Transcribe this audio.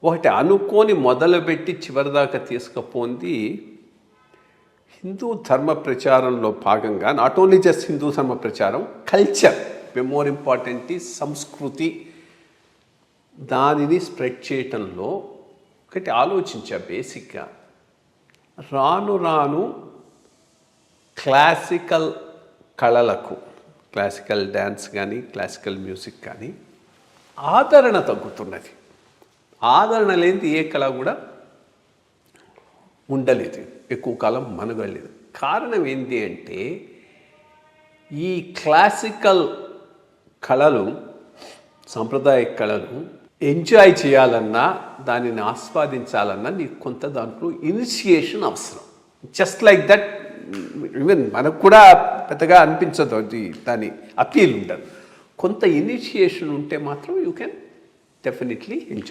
ఒకటి అనుకోని మొదలుపెట్టి చివరిదాకా తీసుకుపోంది హిందూ ధర్మ ప్రచారంలో భాగంగా. నాట్ ఓన్లీ జస్ట్ హిందూ ధర్మ ప్రచారం, కల్చర్, మోర్ ఇంపార్టెంట్ ఈ సంస్కృతి, దానిని స్ప్రెడ్ చేయటంలో ఒకటి ఆలోచించా. బేసిక్గా రాను రాను క్లాసికల్ కళలకు, క్లాసికల్ డ్యాన్స్ కానీ క్లాసికల్ మ్యూజిక్ కానీ ఆదరణ తగ్గుతున్నది. ఆదరణ లేనిది ఏ కళ కూడా ఉండలేదు, ఎక్కువ కాలం మనుగలేదు. కారణం ఏంటి అంటే ఈ క్లాసికల్ కళలు, సాంప్రదాయ కళలు ఎంజాయ్ చేయాలన్నా, దానిని ఆస్వాదించాలన్నా నీకు కొంత దాంట్లో ఇనిషియేషన్ అవసరం. Just like that. ఈవెన్ మనకు కూడా పెద్దగా అనిపించదు, అది దాని అపీల్ ఉండదు. కొంత ఇనిషియేషన్ ఉంటే మాత్రం యూ కెన్ డెఫినెట్లీ ఎంజాయ్.